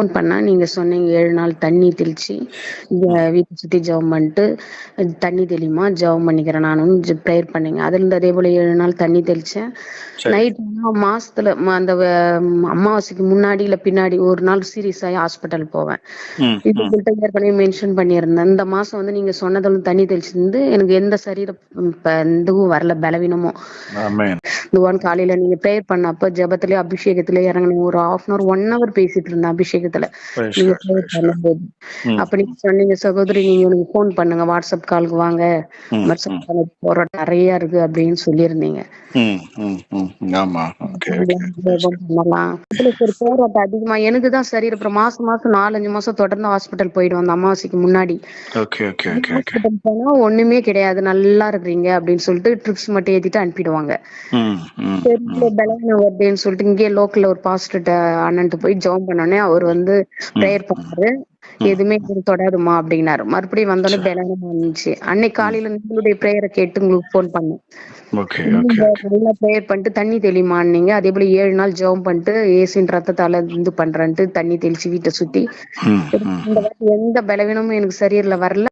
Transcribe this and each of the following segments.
Phone பண்ணா நீங்க சொன்னீங்க 7 நாள் தண்ணி தெளிச்சு வீட்டை சுத்தி ஜெபம் பண்ணிட்டு தண்ணி தெளிமா ஜெபம் பண்ணிக்கிறேன் நானும் ப்ரேயர் பண்ணீங்க. அதுல இருந்து அதே போல 7 நாள் தண்ணி தெளிச்சேன். நைட் மாசத்துல அந்த அமாவாசைக்கு முன்னாடி இல்ல பின்னாடி ஒரு நாள் சீரியஸ் ஆகி ஹாஸ்பிட்டல் போவேன். இது ஏற்கனவே மென்ஷன் பண்ணியிருந்தேன். இந்த மாசம் வந்து நீங்க சொன்னதும் தண்ணி தெளிச்சிருந்து எனக்கு எந்த சரீர இதுவும் வரல, பலவீனமும். காலையில நீங்க ப்ரேயர் பண்ணப்ப ஜெபத்திலே அபிஷேகத்திலே இறங்கின ஒரு 1/2 1 hour பேசிட்டு இருந்தேன் அபிஷேகத்துல. நீங்க ப்ரேயர் பண்ணும்போது அப்ப நீங்க சொன்னீங்க, சகோதரி நீங்க எனக்கு போன் பண்ணுங்க, வாட்ஸ்அப் காலுக்கு வாங்க, போராட்டம் நிறைய இருக்கு அப்படின்னு சொல்லியிருந்தீங்க. போராட்டம் அதிகமா எனக்குதான் சரி. அப்புறம் மாசம் 4-5 மாசம் தொடர்ந்து ஹாஸ்பிட்டல் போயிட்டு வந்தேன் அமாவாசைக்கு முன்னாடி. ஹாஸ்பிட்டல் போனா ஒண்ணுமே கிடையாது, நல்லா இருக்கிறீங்க அப்படின்னு சொல்லிட்டு ட்ரிப்ஸ் மட்டும் ஏத்திட்டு அனுப்பிடுவாங்க. பலவீனம் சொல்லிட்டு இங்கே லோக்கல்ல ஒரு பாஸ்டர் அண்ணன்ட்டு போய் ஜெபம் பண்ணோடனே அவர் வந்து ப்ரேயர் பண்ணாரு, எதுவுமே தொடாதுமா அப்படின்னாரு. மறுபடியும் வந்தோடனே பலவீனமா இருந்துச்சு. அன்னைக்கு காலையில உங்களுடைய ப்ரேயரை கேட்டு உங்களுக்கு போன் பண்ணேன். நல்லா ப்ரேயர் பண்ணிட்டு தண்ணி தெளிமான்னீங்க. அதே போல 7 நாள் ஜெபம் பண்ணிட்டு ஏசின் ரத்தத்தால இது பண்றேன்ட்டு தண்ணி தெளிச்சு வீட்டை சுத்தி எந்த பலவீனமும் எனக்கு சரீரில் வரல.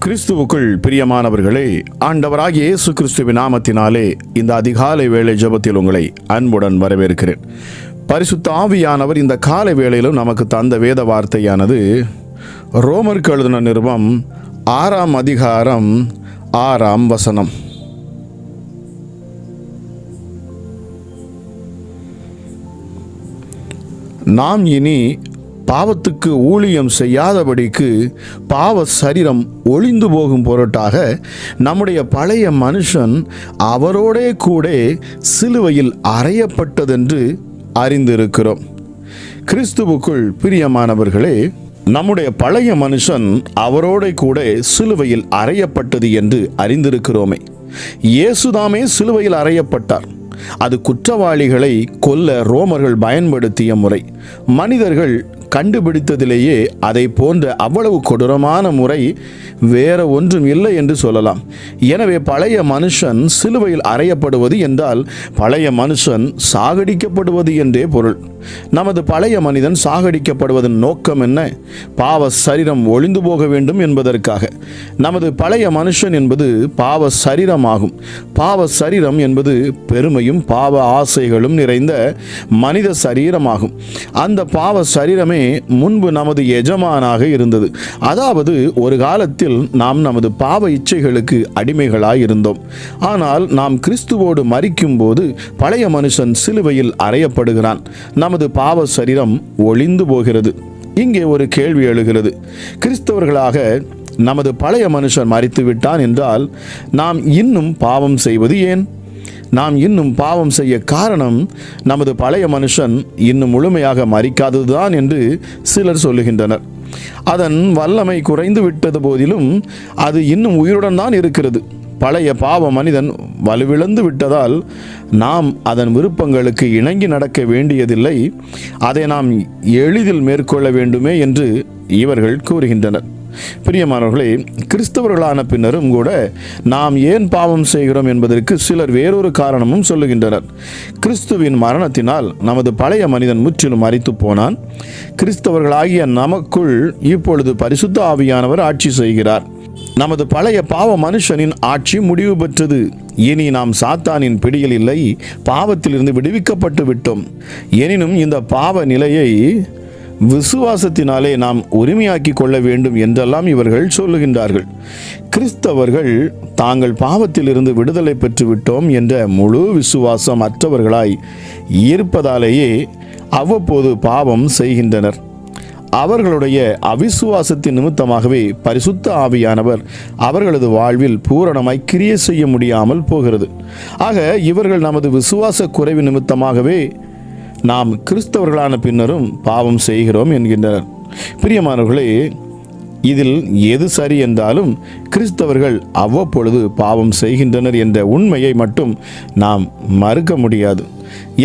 கிறிஸ்துவுக்குள் பிரியமானவர்களே, ஆண்டவராகிய இயேசு கிறிஸ்துவின் நாமத்தினாலே இந்த அதிகாலை வேளை ஜெபத்தில் உங்களை அன்புடன் வரவேற்கிறேன். பரிசுத்த ஆவியானவர் இந்த காலை வேளையிலும் நமக்கு தந்த வேத வார்த்தையானது ரோமருக்கு எழுதின நிருபம் 6ஆம் அதிகாரம் 6ஆம் வசனம். நாம் இனி பாவத்துக்கு ஊழியம் செய்யாதபடிக்கு பாவ சரீரம் ஒளிந்து போகும் பொருட்டாக நம்முடைய பழைய மனுஷன் அவரோடே கூட சிலுவையில் அறையப்பட்டதென்று அறிந்திருக்கிறோம். கிறிஸ்துவுக்குள் பிரியமானவர்களே, நம்முடைய பழைய மனுஷன் அவரோட கூட சிலுவையில் அறையப்பட்டது என்று அறிந்திருக்கிறோமே. இயேசுதாமே சிலுவையில் அறையப்பட்டார். அது குற்றவாளிகளை கொல்ல ரோமர்கள் பயன்படுத்திய முறை. மனிதர்கள் கண்டுபிடித்ததிலேயே அதை போன்ற அவ்வளவு கொடூரமான முறை வேற ஒன்றும் இல்லை என்று சொல்லலாம். எனவே பழைய மனுஷன் சிலுவையில் அறையப்படுவது என்றால் பழைய மனுஷன் சாகடிக்கப்படுவது என்றே பொருள். நமது பழைய மனிதன் சாகடிக்கப்படுவதன் நோக்கம் என்ன? பாவ சரீரம் ஒளிந்து போக வேண்டும் என்பதற்காக. நமது பழைய மனுஷன் என்பது பாவ சரீரமாகும். பாவ சரீரம் என்பது பெருமையும் பாவ ஆசைகளும் நிறைந்த மனித சரீரமாகும். அந்த பாவ சரீரமே முன்பு நமது எஜமானாக இருந்தது. அதாவது ஒரு காலத்தில் நாம் நமது பாவ இச்சைகளுக்கு அடிமைகளாய் இருந்தோம். ஆனால் நாம் கிறிஸ்துவோடு மரிக்கும் போது பழைய மனுஷன் சிலுவையில் அறையப்படுகிறான். நமது பாவ சரீரம் ஒளிந்து போகிறது. இங்கே ஒரு கேள்வி எழுகிறது. கிறிஸ்தவர்களாக நமது பழைய மனுஷன் மரித்து விட்டான் என்றால் நாம் இன்னும் பாவம் செய்வது ஏன்? நாம் இன்னும் பாவம் செய்ய காரணம் நமது பழைய மனுஷன் இன்னும் முழுமையாக மரிக்காததுதான் என்று சிலர் சொல்லுகின்றனர். அதன் வல்லமை குறைந்து விட்டது போதிலும் அது இன்னும் உயிருடன் தான் இருக்கிறது. பழைய பாவ மனிதன் வலுவிழந்து விட்டதால் நாம் அதன் விருப்பங்களுக்கு இணங்கி நடக்க வேண்டியதில்லை. அதை நாம் எளிதில் மேற்கொள்ள வேண்டுமே என்று இவர்கள் கூறுகின்றனர். பிரியமானவர்களே, கிறிஸ்தவர்களான பின்னரும் கூட நாம் ஏன் பாவம் செய்கிறோம் என்பதற்கு சிலர் வேறொரு காரணமும் சொல்லுகின்றனர். கிறிஸ்துவின் மரணத்தினால் நமது பழைய மனிதன் முற்றிலும் மரித்து போனான். கிறிஸ்தவர்களாகிய நமக்குள் இப்பொழுது பரிசுத்த ஆவியானவர் ஆட்சி செய்கிறார். நமது பழைய பாவ மனுஷனின் ஆட்சி முடிவு பெற்றது. இனி நாம் சாத்தானின் பிடியில் இல்லை, பாவத்திலிருந்து விடுவிக்கப்பட்டு விட்டோம். எனினும் இந்த பாவ நிலையை விசுவாசத்தினாலே நாம் உரிமையாக்கி கொள்ள வேண்டும் என்றெல்லாம் இவர்கள் சொல்லுகின்றார்கள். கிறிஸ்தவர்கள் தாங்கள் பாவத்திலிருந்து விடுதலை பெற்று விட்டோம் என்ற முழு விசுவாசம் அற்றவர்களாய் இருப்பதாலேயே அவ்வப்போது பாவம் செய்கின்றனர். அவர்களுடைய அவிசுவாசத்தின் நிமித்தமாகவே பரிசுத்த ஆவியானவர் அவர்களது வாழ்வில் பூரணமாய் கிரியை செய்ய முடியாமல் போகிறது. ஆக இவர்கள் நமது விசுவாச குறைவு நிமித்தமாகவே நாம் கிறிஸ்தவர்களான பின்னரும் பாவம் செய்கிறோம் என்கின்றனர். பிரியமானவர்களே, இதில் எது சரி என்றாலும் கிறிஸ்தவர்கள் அவ்வப்பொழுது பாவம் செய்கின்றனர் என்ற உண்மையை மட்டும் நாம் மறுக்க முடியாது.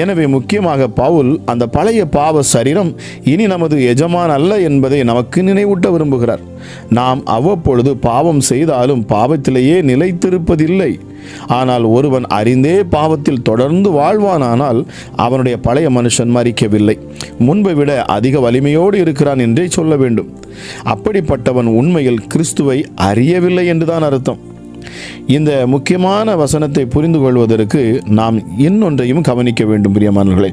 எனவே முக்கியமாக பவுல் அந்த பழைய பாவ சரீரம் இனி நமது எஜமான் அல்ல என்பதை நமக்கு நினைவூட்ட விரும்புகிறார். நாம் அவ்வப்பொழுது பாவம் செய்தாலும் பாவத்திலேயே நிலைத்திருப்பதில்லை. ஆனால் ஒருவன் அறிந்தே பாவத்தில் தொடர்ந்து வாழ்வானானால் அவனுடைய பழைய மனுஷன் மரிக்கவில்லை, முன்பை விட அதிக வலிமையோடு இருக்கிறான் என்றே சொல்ல வேண்டும். அப்படிப்பட்டவன் உண்மையில் கிறிஸ்துவை அறியவில்லை என்றுதான் அர்த்தம். இந்த முக்கியமான வசனத்தை புரிந்து கொள்வதற்கு நாம் இன்னொன்றையும் கவனிக்க வேண்டும் பிரியமானவர்களே.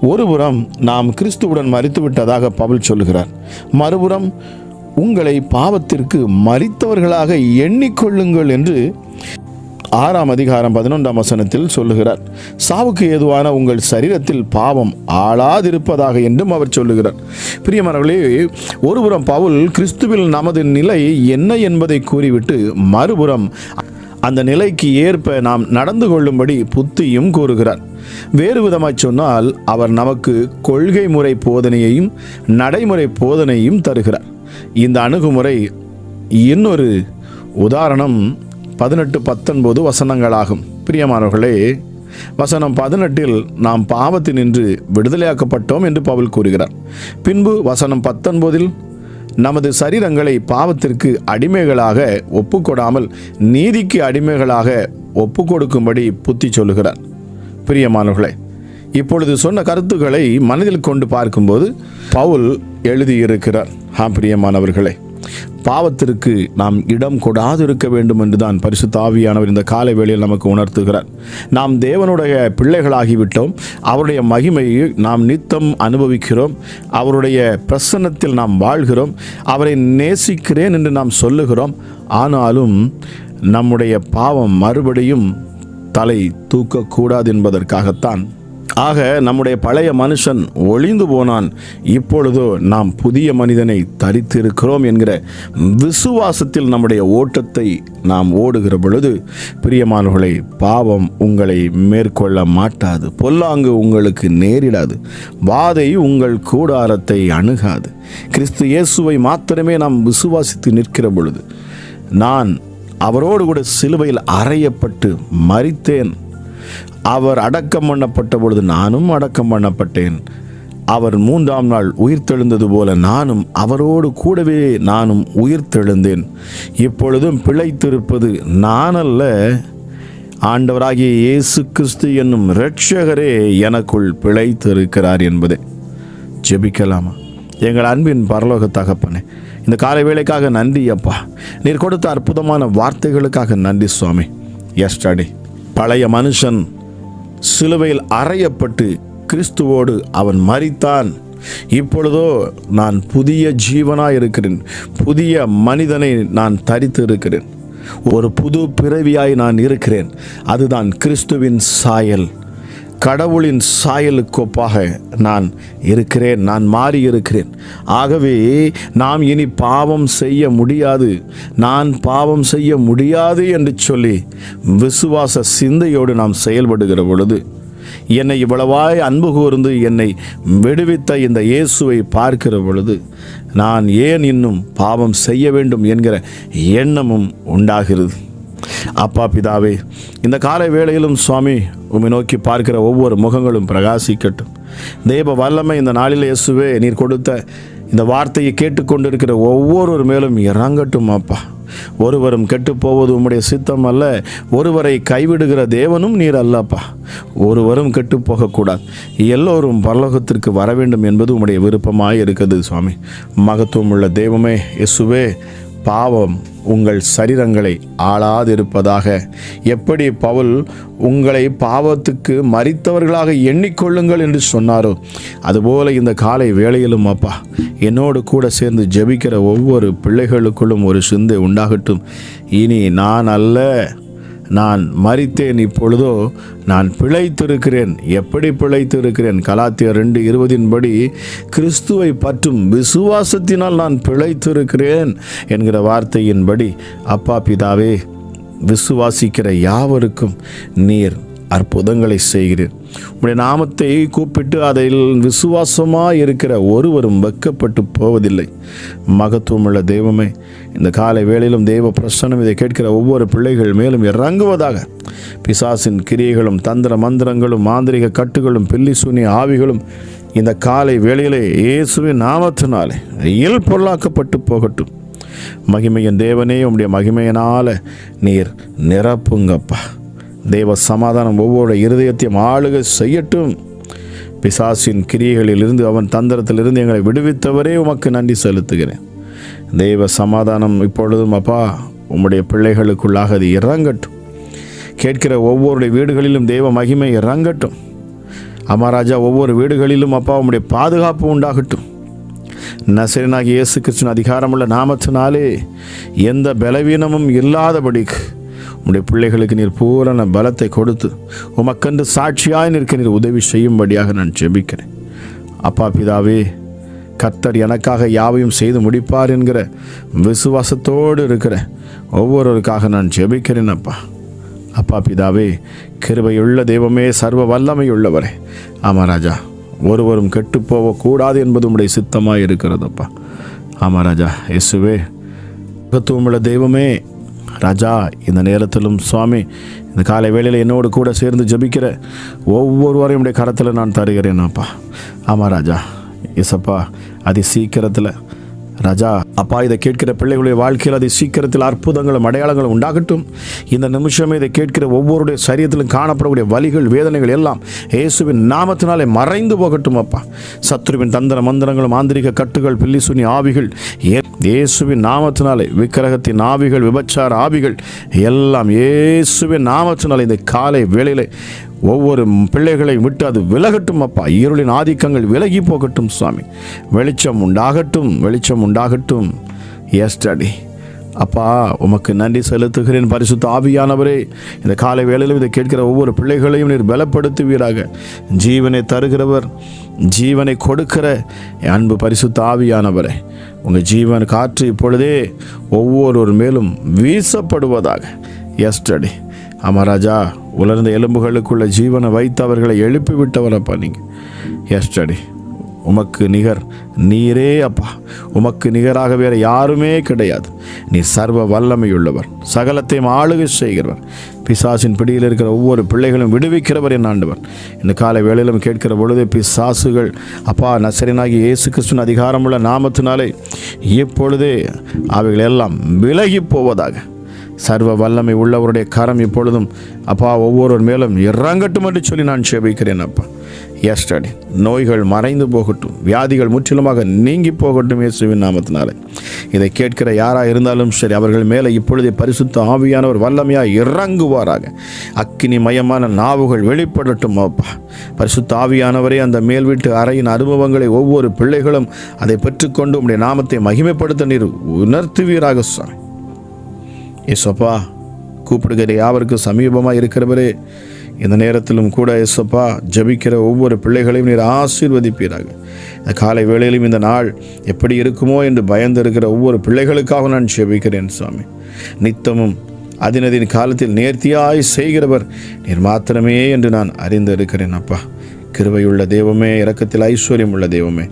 ஒருபுறம் நாம் கிறிஸ்துவுடன் மரித்துவிட்டதாக பவுல் சொல்லுகிறார், மறுபுறம் உங்களை பாவத்திற்கு மரித்தவர்களாக எண்ணிக்கொள்ளுங்கள் என்று 6ஆம் அதிகாரம் 11ஆம் வசனத்தில் சொல்லுகிறார். சாவுக்கு ஏதுவான உங்கள் சரீரத்தில் பாவம் ஆளாதிருப்பதாக என்றும் அவர் சொல்லுகிறார். பிரியமானவர்களே, ஒருபுறம் பவுல் கிறிஸ்துவில் நமது நிலை என்ன என்பதை கூறிவிட்டு மறுபுறம் அந்த நிலைக்கு ஏற்ப நாம் நடந்து கொள்ளும்படி புத்தியும் கூறுகிறார். வேறு விதமாய் சொன்னால் அவர் நமக்கு கொள்கை முறை போதனையையும் நடைமுறை போதனையும் தருகிறார். இந்த அணுகுமுறை இன்னொரு உதாரணம் 18-19 வசனங்களாகும். பிரியமானவர்களே, வசனம் 18 நாம் பாவத்தினின்று விடுதலையாக்கப்பட்டோம் என்று பவுல் கூறுகிறார். பின்பு வசனம் 19 நமது சரீரங்களை பாவத்திற்கு அடிமைகளாக ஒப்புக்கொடாமல் நீதிக்கு அடிமைகளாக ஒப்புக்கொடுக்கும்படி புத்தி சொல்லுகிறார். பிரியமானவர்களே, இப்பொழுது சொன்ன கருத்துக்களை மனதில் கொண்டு பார்க்கும்போது பவுல் எழுதியிருக்கிறார், பிரியமானவர்களே, பாவத்திற்கு நாம் இடம் கொடாது இருக்க வேண்டும் என்றுதான் பரிசுத்த ஆவியானவர் இந்த காலை வேளையில் நமக்கு உணர்த்துகிறார். நாம் தேவனுடைய பிள்ளைகளாகிவிட்டோம். அவருடைய மகிமையை நாம் நித்தம் அனுபவிக்கிறோம். அவருடைய பிரசன்னத்தில் நாம் வாழ்கிறோம். அவரை நேசிக்கிறேன் என்று நாம் சொல்லுகிறோம். ஆனாலும் நம்முடைய பாவம் மறுபடியும் தலை தூக்கக்கூடாது என்பதற்காகத்தான். ஆக நம்முடைய பழைய மனுஷன் ஒளிந்து போனான், இப்பொழுதோ நாம் புதிய மனிதனை தரித்திருக்கிறோம் என்கிற விசுவாசத்தில் நம்முடைய ஓட்டத்தை நாம் ஓடுகிற பொழுது பிரியமானவர்களே, பாவம் உங்களை மேற்கொள்ள மாட்டாது, பொல்லாங்கு உங்களுக்கு நேரிடாது, வாதை உங்கள் கூடாரத்தை அணுகாது. கிறிஸ்து இயேசுவை மாத்திரமே நாம் விசுவாசித்து நிற்கிற பொழுது, நான் அவரோடு கூட சிலுவையில் அறையப்பட்டு மரித்தேன், அவர் அடக்கம் பண்ணப்பட்ட பொழுது நானும் அடக்கம் பண்ணப்பட்டேன், அவர் 3ஆம் நாள் உயிர்த்தெழுந்தது போல நானும் அவரோடு கூடவே நானும் உயிர்த்தெழுந்தேன், இப்பொழுதும் பிழைத்திருப்பது நான் அல்ல, ஆண்டவராகிய இயேசு கிறிஸ்து என்னும் இரட்சகரே எனக்குள் பிழைத்திருக்கிறார் என்பதே. ஜெபிக்கலாமா? எங்கள் அன்பின் பரலோக தகப்பனே, இந்த காலை வேளைக்காக நன்றி அப்பா. நீர் கொடுத்த அற்புதமான வார்த்தைகளுக்காக நன்றி சுவாமி. எஸ்டர்டே பழைய மனுஷன் சிலுவையில் அறையப்பட்டு கிறிஸ்துவோடு அவன் மரித்தான். இப்பொழுதோ நான் புதிய ஜீவனாய் இருக்கிறேன், புதிய மனிதனை நான் தரித்து இருக்கிறேன், ஒரு புது பிறவியாய் நான் இருக்கிறேன். அதுதான் கிறிஸ்துவின் சாயல், கடவுளின் சாயலுக்கு ஒப்பாக நான் இருக்கிறேன், நான் மாறி இருக்கிறேன். ஆகவே நாம் இனி பாவம் செய்ய முடியாது, நான் பாவம் செய்ய முடியாது என்று சொல்லி விசுவாச சிந்தையோடு நாம் செயல்படுகிற பொழுது, என்னை இவ்வளவாய் அன்பு கூர்ந்து என்னை விடுவித்த இந்த இயேசுவை பார்க்கிற பொழுது, நான் ஏன் இன்னும் பாவம் செய்ய வேண்டும் என்கிற எண்ணமும் உண்டாகிறது. அப்பா பிதாவே, இந்த காலை வேளையிலும் சுவாமி உம்மை நோக்கி பார்க்கிற ஒவ்வொரு முகங்களும் பிரகாசிக்கட்டும். தேவ வல்லமை இந்த நாளில் இயேசுவே நீர் கொடுத்த இந்த வார்த்தையை கேட்டுக்கொண்டிருக்கிற ஒவ்வொரு மேலும் இறங்கட்டும் அப்பா. ஒருவரும் கெட்டு போவது உம்முடைய சித்தம் அல்ல, ஒருவரை கைவிடுகிற தேவனும் நீர் அல்லப்பா. ஒருவரும் கெட்டு போகக்கூடாது, எல்லோரும் பரலோகத்திற்கு வர வேண்டும் என்பது உம்முடைய விருப்பமாய் இருக்குது சுவாமி. மகத்துவம் உள்ள தெய்வமே இயேசுவே, பாவம் உங்கள் சரீரங்களை ஆளாதிருப்பதாக. எப்படி பவுல் உங்களை பாவத்துக்கு மரித்தவர்களாக எண்ணிக்கொள்ளுங்கள் என்று சொன்னாரோ, அதுபோல இந்த காலை வேளையிலும் அப்பா என்னோடு கூட சேர்ந்து ஜெபிக்கிற ஒவ்வொரு பிள்ளைகளுக்குள்ளும் ஒரு சிந்தை உண்டாகட்டும். இனி நான் அல்ல, நான் மரித்தேன், இப்பொழுதோ நான் பிழைத்திருக்கிறேன். எப்படி பிழைத்திருக்கிறேன்? கலாத்தியர் 2:20 கிறிஸ்துவை பற்றும் விசுவாசத்தினால் நான் பிழைத்திருக்கிறேன் என்கிற வார்த்தையின்படி அப்பா பிதாவே, விசுவாசிக்கிற யாவருக்கும் நீர் அற்புதங்களை செய்கிறேன். உடைய நாமத்தை கூப்பிட்டு அதில் விசுவாசமாக இருக்கிற ஒருவரும் வெட்கப்பட்டு போவதில்லை. மகத்துவமுள்ள தெய்வமே, இந்த காலை வேளையிலும் தெய்வ பிரசன்னம் இதை கேட்கிற ஒவ்வொரு பிள்ளைகள் மேலும் இறங்குவதாக. பிசாசின் கிரியைகளும் தந்திர மந்திரங்களும் மாந்திரிக கட்டுகளும் பில்லி சூனிய ஆவிகளும் இந்த காலை வேளையிலே இயேசுவின் நாமத்தினாலே இயல் பொருளாக்கப்பட்டு போகட்டும். மகிமையின் தேவனே, உம்முடைய மகிமையினால நீர் நிரப்புங்கப்பா. தேவ சமாதானம் ஒவ்வொரு இருதயத்தையும் ஆளுகை செய்யட்டும். பிசாசின் கிரியைகளிலிருந்து, அவன் தந்திரத்திலிருந்து எங்களை விடுவித்தவரே உமக்கு நன்றி செலுத்துகிறேன். தேவ சமாதானம் இப்பொழுதும் அப்பா உம்முடைய பிள்ளைகளுக்குள்ளாக அது இறங்கட்டும். கேட்கிற ஒவ்வொரு வீடுகளிலும் தேவ மகிமை இறங்கட்டும். அமராஜா, ஒவ்வொரு வீடுகளிலும் அப்பா உம்முடைய பாதுகாப்பு உண்டாகட்டும். நசரேயனாகிய இயேசு கிறிஸ்துவின் அதிகாரமுள்ள நாமத்தினாலே எந்த பலவீனமும் இல்லாதபடிக்கு உம்முடைய பிள்ளைகளுக்கு நீர் பூரண பலத்தை கொடுத்து உமக்கென்று சாட்சியாய் நிற்க நீர் உதவி செய்யும்படியாக நான் ஜெபிக்கிறேன். அப்பா பிதாவே, கர்த்தர் எனக்காக யாவையும் செய்து முடிப்பார் என்கிற விசுவாசத்தோடு இருக்கிற ஒவ்வொருவருக்காக நான் ஜெபிக்கிறேன். அப்பா பிதாவே, கிருபையுள்ள தெய்வமே, சர்வ வல்லமையுள்ளவரே, ஆமாம் ராஜா, ஒருவரும் கெட்டு போகக்கூடாது என்பது உம்முடைய சித்தமாக இருக்கிறதப்பா. ஆமாம் ராஜா, இயேசுவே, மகத்துவமுள்ள தெய்வமே ராஜா, இந்த நேரத்திலும் சுவாமி, இந்த காலை வேளையில் என்னோடு கூட சேர்ந்து ஜெபிக்கிற ஒவ்வொருவரையும் உடைய கரத்தில் நான் தருகிறேன் அப்பா. ஆமாம் ராஜா, இயேசப்பா, அதி சீக்கிரத்தில் ராஜா அப்பா இதை கேட்கிற பிள்ளைகளுடைய வாழ்க்கையில் அதி சீக்கிரத்தில் அற்புதங்களும் அடையாளங்களும் உண்டாகட்டும். இந்த நிமிஷமே இதை கேட்கிற ஒவ்வொருடைய சரீரத்திலும் காணப்படக்கூடிய வலிகள், வேதனைகள் எல்லாம் இயேசுவின் நாமத்தினாலே மறைந்து போகட்டும் அப்பா. சத்துருவின் தந்திர மந்திரங்களும், ஆந்திரிக கட்டுகள், பில்லி சுனி ஆவிகள் இயேசுவின் நாமத்தினாலே, விக்கிரகத்தின் ஆவிகள், விபச்சார ஆவிகள் எல்லாம் இயேசுவின் நாமத்தினாலே இந்த காலை வேளையிலே ஒவ்வொரு பிள்ளைகளை விட்டு அது விலகட்டும் அப்பா. இருளின் ஆதிக்கங்கள் விலகி போகட்டும் சுவாமி. வெளிச்சம் உண்டாகட்டும், வெளிச்சம் உண்டாகட்டும். எஸ் டாடி, அப்பா உமக்கு நன்றி செலுத்துகிறேன். பரிசுத்த ஆவியானவரே, இந்த காலை வேளையிலும் இதை கேட்கிற ஒவ்வொரு பிள்ளைகளையும் நீர் பலப்படுத்துவீராக. ஜீவனை தருகிறவர், ஜீவனை கொடுக்கிற அன்பு பரிசுத்த ஆவியானவரே, உங்கள் ஜீவன் காற்று இப்பொழுதே ஒவ்வொருவர் மேலும் வீசப்படுவதாக. எஸ் டாடி, ஆமாம் ராஜா, உலர்ந்த எலும்புகளுக்குள்ள ஜீவனை வைத்து அவர்களை எழுப்பி விட்டவரப்பா நீங்கள். எஸ்டடி, உமக்கு நிகர் நீரே அப்பா. உமக்கு நிகராக வேறு யாருமே கிடையாது. நீர் சர்வ வல்லமையுள்ளவர், சகலத்தையும் ஆளுகை செய்கிறவர், பிசாசின் பிடியில் இருக்கிற ஒவ்வொரு பிள்ளைகளும் விடுவிக்கிறவர் என் ஆண்டவர். இந்த காலை வேளையிலும் கேட்கிற பொழுது பிசாசுகள் அப்பா நசரேயனாகிய இயேசு கிறிஸ்துவின் அதிகாரமுள்ள நாமத்தினாலே இப்பொழுதே அவைகள் எல்லாம் விலகி போவதாக. சர்வ வல்லமை உள்ளவருடைய கரம் இப்பொழுதும் அப்பா ஒவ்வொருவர் மேலும் இறங்கட்டும் என்று சொல்லி நான் ஜெபிக்கிறேன் அப்பா. எஸ் டாடி, நோய்கள் மறைந்து போகட்டும், வியாதிகள் முற்றிலுமாக நீங்கி போகட்டும் இயேசுவின் நாமத்தினாலே. இதை கேட்கிற யாராக இருந்தாலும் சரி, அவர்கள் மேலே இப்பொழுதே பரிசுத்த ஆவியானவர் வல்லமையாக இறங்குவாராக. அக்கினி மயமான நாவுகள் வெளிப்படட்டும் அப்பா. பரிசுத்த ஆவியானவரே, அந்த மேல் வீட்டு அறையின் அனுபவங்களை ஒவ்வொரு பிள்ளைகளும் அதை பெற்றுக்கொண்டு உம்முடைய நாமத்தை மகிமைப்படுத்த நீர் உணர்த்துவீராக சாமி. ஏசப்பா, கூப்பிடுகிற யாவருக்கு சமீபமாக இருக்கிறவரே, இந்த நேரத்திலும் கூட ஏசப்பா ஜெபிக்கிற ஒவ்வொரு பிள்ளைகளையும் நீர் ஆசீர்வதிப்பீராக. இந்த காலை வேளையிலும் இந்த நாள் எப்படி இருக்குமோ என்று பயந்து இருக்கிற ஒவ்வொரு பிள்ளைகளுக்காக நான் ஜெபிக்கிறேன் சுவாமி. நித்தமும் அதினதின் காலத்தில் நேர்த்தியாய் செய்கிறவர் நீர் மாத்திரமே என்று நான் அறிந்து இருக்கிறேன் அப்பா. கிருபையுள்ள தெய்வமே, இரக்கத்தில் ஐஸ்வர்யம் உள்ள தெய்வமே,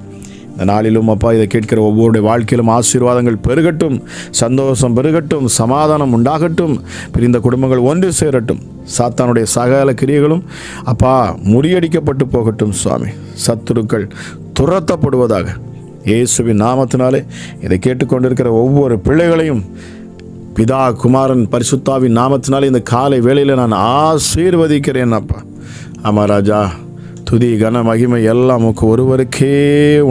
இந்த நாளிலும் அப்பா இதை கேட்கிற ஒவ்வொருடைய வாழ்க்கையிலும் ஆசீர்வாதங்கள் பெருகட்டும், சந்தோஷம் பெருகட்டும், சமாதானம் உண்டாகட்டும், பிரிந்த குடும்பங்கள் ஒன்று சேரட்டும், சாத்தானுடைய சகல கிரியைகளும் அப்பா முறியடிக்கப்பட்டு போகட்டும் சுவாமி. சத்துருக்கள் துரத்தப்படுவதாக. இயேசுவின் நாமத்தினாலே இதை கேட்டுக்கொண்டிருக்கிற ஒவ்வொரு பிள்ளைகளையும் பிதா, குமாரன், பரிசுத்தாவின் நாமத்தினாலே இந்த காலை வேளையில் நான் ஆசீர்வதிக்கிறேன் அப்பா. ஆமாம் ராஜா, துதி கன மகிமை எல்லாம் ஒருவருக்கே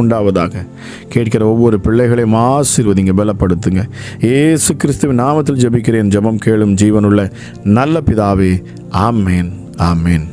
உண்டாவதாக. கேட்கிற ஒவ்வொரு பிள்ளைகளையும் ஆசீர்வதிங்க, பலப்படுத்துங்க. இயேசு கிறிஸ்துவின் நாமத்தில் ஜெபிக்கிறேன், ஜெபம் கேளும் ஜீவனுள்ள நல்ல பிதாவே. ஆமேன், ஆமேன்.